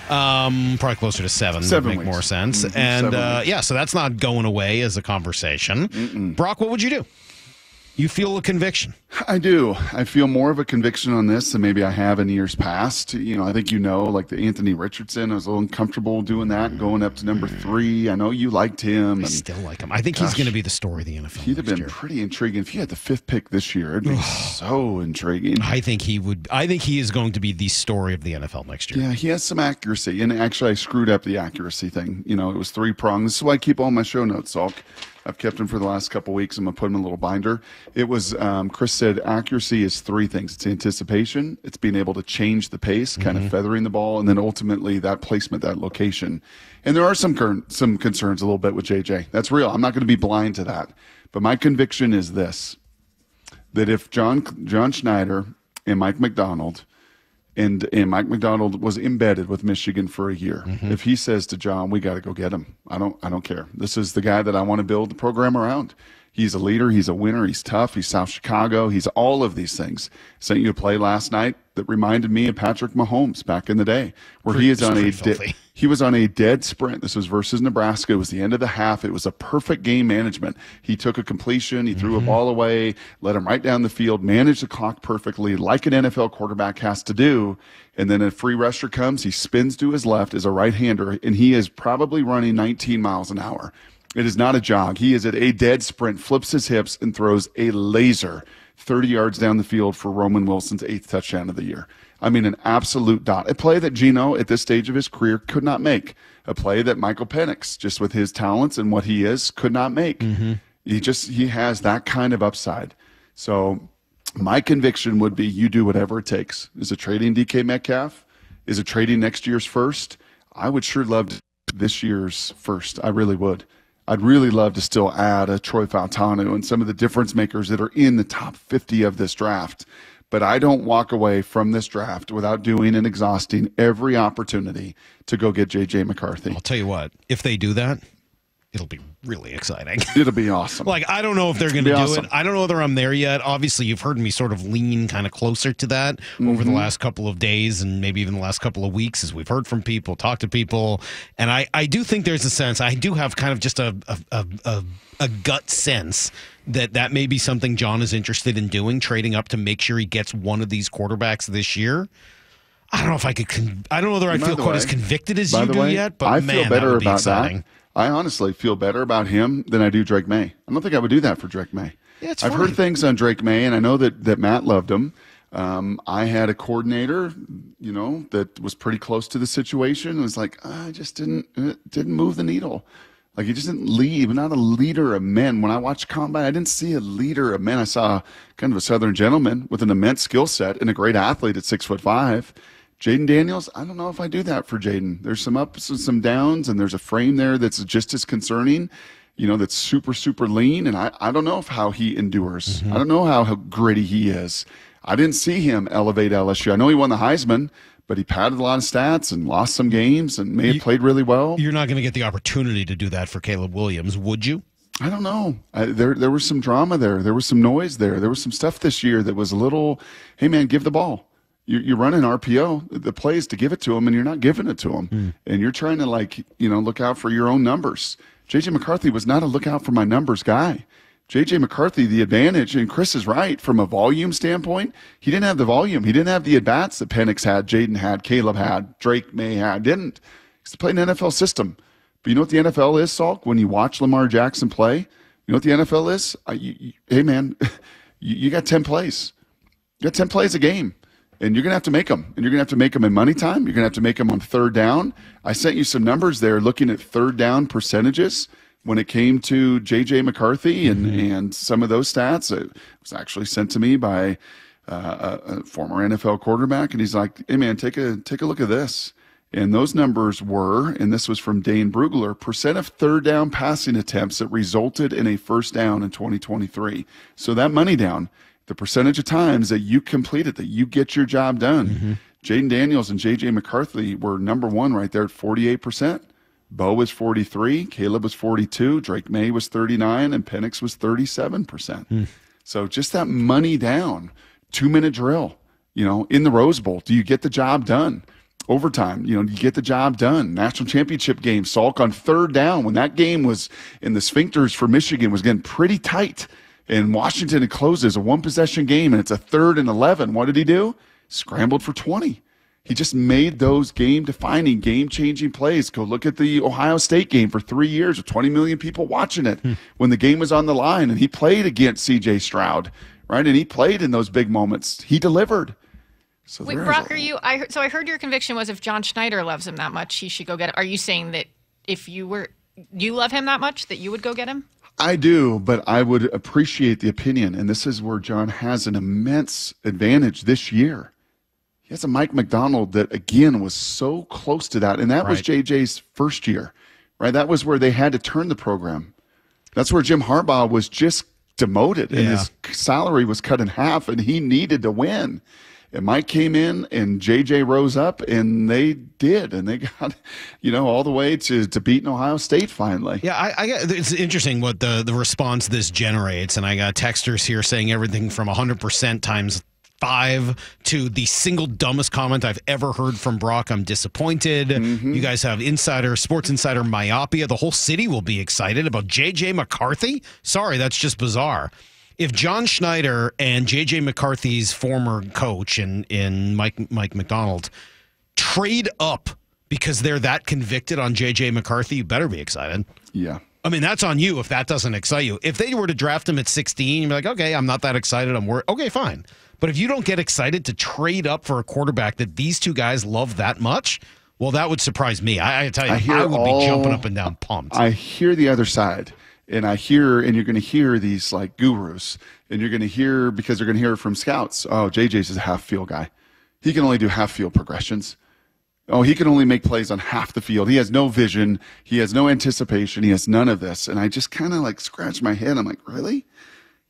Probably closer to 7 would make weeks. more sense. Mm-hmm. And so that's not going away as a conversation. Brock, what would you do? You feel a conviction. I do. I feel more of a conviction on this than maybe I have in years past. I think like the Anthony Richardson, I was a little uncomfortable doing that, going up to number 3. I know you liked him. I still like him. I think he's going to be the story of the NFL. He'd have been pretty intriguing. If he had the 5th pick this year, it'd be so intriguing. I think he would. I think he is going to be the story of the NFL next year. Yeah, he has some accuracy. And actually, I screwed up the accuracy thing. It was 3 prongs. This is why I keep all my show notes, Salk. I've kept them for the last couple of weeks. I'm going to put them in a little binder. It was, Chris said, accuracy is 3 things. It's anticipation, it's being able to change the pace, kind of feathering the ball, and then ultimately that placement, that location. And there are some concerns a little bit with JJ. That's real. I'm not going to be blind to that. But my conviction is this, that if John Schneider and Mike McDonald, and Mike McDonald was embedded with Michigan for a year. If he says to John, we got to go get him, I don't care. This is the guy that I want to build the program around. He's a leader. He's a winner. He's tough. He's South Chicago. He's all of these things. Sent you a play last night that reminded me of Patrick Mahomes back in the day, where he was on a dead sprint. This was versus Nebraska. It was the end of the half. It was a perfect game management. He took a completion. He threw a ball away, let him right down the field, managed the clock perfectly, like an NFL quarterback has to do. And then a free rusher comes. He spins to his left as a right-hander, and he is probably running 19 miles an hour. It is not a jog. He is at a dead sprint, flips his hips, and throws a laser 30 yards down the field for Roman Wilson's 8th touchdown of the year. I mean, an absolute dot. A play that Geno, at this stage of his career, could not make. A play that Michael Penix, just with his talents and what he is, could not make. He has that kind of upside. So my conviction would be you do whatever it takes. Is it trading DK Metcalf? Is it trading next year's first? I would sure love this year's first. I really would. I'd really love to still add a Troy Fautanu and some of the difference makers that are in the top 50 of this draft. But I don't walk away from this draft without doing and exhausting every opportunity to go get J.J. McCarthy. I'll tell you what, if they do that, it'll be really exciting. It'll be awesome. I don't know if they're going to do it. I don't know whether I'm there yet. Obviously, you've heard me sort of lean kind of closer to that over the last couple of days and maybe even the last couple of weeks as we've heard from people, talked to people. And I do think there's a sense, I do have kind of just a gut sense that may be something John is interested in doing, trading up to make sure he gets one of these quarterbacks this year. I don't know if I could. I don't know whether I feel quite as convicted as you do yet, but I feel better that would be about exciting. that. I honestly feel better about him than I do Drake May. I don't think I would do that for Drake May. Yeah, it's I've funny. heard things on Drake May, and I know that Matt loved him. I had a coordinator, that was pretty close to the situation. It was like, I just didn't move the needle. Like, he just didn't lead, not a leader of men. When I watched Combine, I didn't see a leader of men. I saw kind of a Southern gentleman with an immense skill set and a great athlete at 6'5". Jaden Daniels, I don't know if I do that for Jaden. There's some ups and some downs, and there's a frame there that's just as concerning, that's super, super lean. And I don't know how he endures. I don't know how gritty he is. I didn't see him elevate LSU. I know he won the Heisman, but he padded a lot of stats and lost some games and may have played really well. You're not going to get the opportunity to do that for Caleb Williams, would you? I don't know. There was some drama there. There was some noise there. There was some stuff this year that was a little, hey, man, give the ball. You're running RPO. The play is to give it to him, and you're not giving it to him. And you're trying to, look out for your own numbers. J.J. McCarthy was not a look out for my numbers guy. J.J. McCarthy, the advantage, and Chris is right, from a volume standpoint, he didn't have the volume. He didn't have the at-bats that Penix had, Jaden had, Caleb had, Drake May had. Didn't. He's playing an NFL system. But you know what the NFL is, Salk? When you watch Lamar Jackson play, you know what the NFL is? Hey, man, you got 10 plays. You got 10 plays a game. And you're going to have to make them. And you're going to have to make them in money time. You're going to have to make them on third down. I sent you some numbers there looking at third down percentages when it came to J.J. McCarthy and some of those stats. It was actually sent to me by a former NFL quarterback. And he's like, hey, man, take a look at this. And those numbers were, and this was from Dane Brugler, percent of third down passing attempts that resulted in a first down in 2023. So that money down, the percentage of times that you completed, that you get your job done. Jaden Daniels and J.J. McCarthy were number one right there at 48%. Bo was 43, Caleb was 42, Drake May was 39, and Penix was 37%. So just that money down, 2-minute drill, in the Rose Bowl. Do you get the job done? overtime. You get the job done. National championship game, Salk on third down when that game was in the sphincters for Michigan was getting pretty tight. And Washington, it closes a one-possession game, and it's a 3rd and 11. What did he do? Scrambled for 20. He just made those game-defining, game-changing plays. Go look at the Ohio State game for 3 years with 20 million people watching it when the game was on the line, and he played against C.J. Stroud, right? And he played in those big moments. He delivered. So wait, Brock, I heard your conviction was if John Schneider loves him that much, he should go get it. Are you saying that if you love him that much, that you would go get him? I do, but I would appreciate the opinion, and this is where John has an immense advantage this year. He has a Mike McDonald that, again, was so close to that, and that was JJ's first year, right? That was where they had to turn the program. That's where Jim Harbaugh was just demoted, and his salary was cut in half, and he needed to win. And Mike came in, and JJ rose up, and they did, and they got, all the way to beating Ohio State finally. Yeah, it's interesting what the response this generates, and I got texters here saying everything from 100% times 5 to the single dumbest comment I've ever heard from Brock. I'm disappointed. You guys have Sports Insider myopia. The whole city will be excited about J.J. McCarthy. Sorry, that's just bizarre. If John Schneider and J.J. McCarthy's former coach in Mike McDonald trade up because they're that convicted on J.J. McCarthy, you better be excited. Yeah. I mean, that's on you if that doesn't excite you. If they were to draft him at 16, you'd be like, okay, I'm not that excited. I'm worried. Okay, fine. But if you don't get excited to trade up for a quarterback that these two guys love that much, well, that would surprise me. I tell you, I would be jumping up and down pumped. I hear the other side, and you're going to hear these like gurus, and you're going to hear, because they're going to hear it from scouts. Oh, JJ's is a half field guy. He can only do half field progressions. Oh, he can only make plays on half the field. He has no vision. He has no anticipation. He has none of this. And I just kind of like scratch my head. I'm like, really?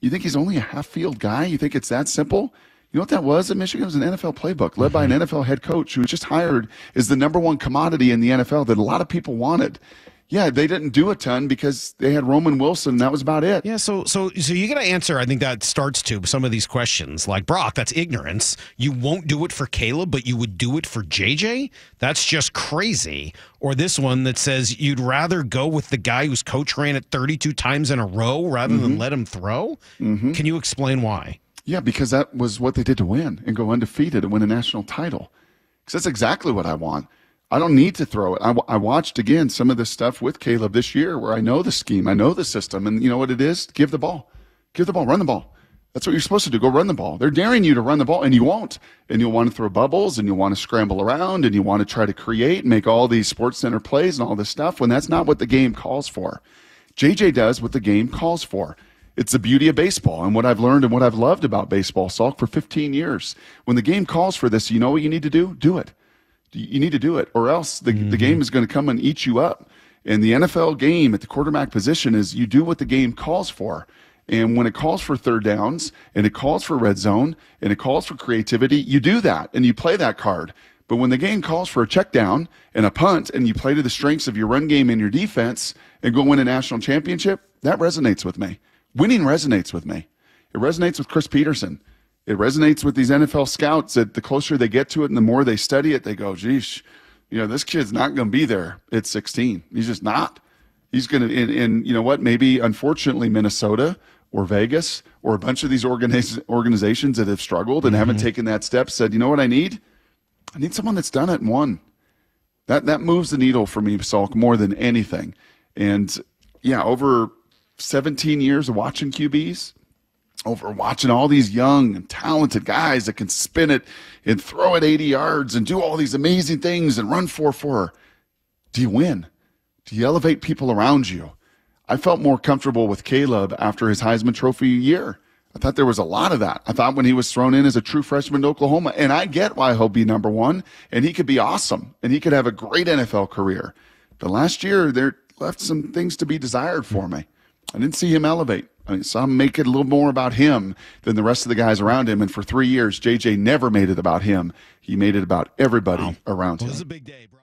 You think he's only a half-field guy? You think it's that simple? You know what that was at Michigan? It was an NFL playbook led by an NFL head coach who was just hired as the #1 commodity in the NFL that a lot of people wanted. Yeah, they didn't do a ton because they had Roman Wilson, and that was about it. Yeah, so you got to answer, I think that starts to some of these questions. Like, Brock, that's ignorance. You won't do it for Caleb, but you would do it for JJ? That's just crazy. Or this one that says you'd rather go with the guy whose coach ran it 32 times in a row rather than let him throw? Can you explain why? Yeah, because that was what they did to win and go undefeated and win a national title. Because that's exactly what I want. I don't need to throw it. I watched, again, some of this stuff with Caleb this year where I know the scheme, I know the system, and you know what it is? Give the ball. Give the ball. Run the ball. That's what you're supposed to do. Go run the ball. They're daring you to run the ball, and you won't. And you'll want to throw bubbles, and you'll want to scramble around, and you want to try to create and make all these Sports Center plays and all this stuff when that's not what the game calls for. JJ does what the game calls for. It's the beauty of baseball and what I've learned and what I've loved about baseball, Salk, for 15 years. When the game calls for this, you know what you need to do? Do it. You need to do it, or else the game is going to come and eat you up. And the NFL game at the quarterback position is you do what the game calls for. And when it calls for third downs, and it calls for red zone, and it calls for creativity, you do that, and you play that card. But when the game calls for a check down and a punt, and you play to the strengths of your run game and your defense, and go win a national championship, that resonates with me. Winning resonates with me. It resonates with Chris Peterson. It resonates with these NFL scouts that the closer they get to it and the more they study it, they go, geez, this kid's not going to be there at 16. He's just not. He's going to, and you know what, maybe unfortunately Minnesota or Vegas or a bunch of these organizations that have struggled and haven't taken that step said, you know what I need? I need someone that's done it and won. That moves the needle for me, Salk, more than anything. And yeah, over 17 years of watching QBs, over watching all these young and talented guys that can spin it and throw it 80 yards and do all these amazing things and run 4.4. Do you win? Do you elevate people around you? I felt more comfortable with Caleb after his Heisman Trophy year. I thought there was a lot of that. I thought when he was thrown in as a true freshman to Oklahoma, and I get why he'll be #1, and he could be awesome, and he could have a great NFL career. But last year, there left some things to be desired for me. I didn't see him elevate. I saw him make it a little more about him than the rest of the guys around him. And for 3 years, JJ never made it about him. He made it about everybody around him. It was a big day, bro.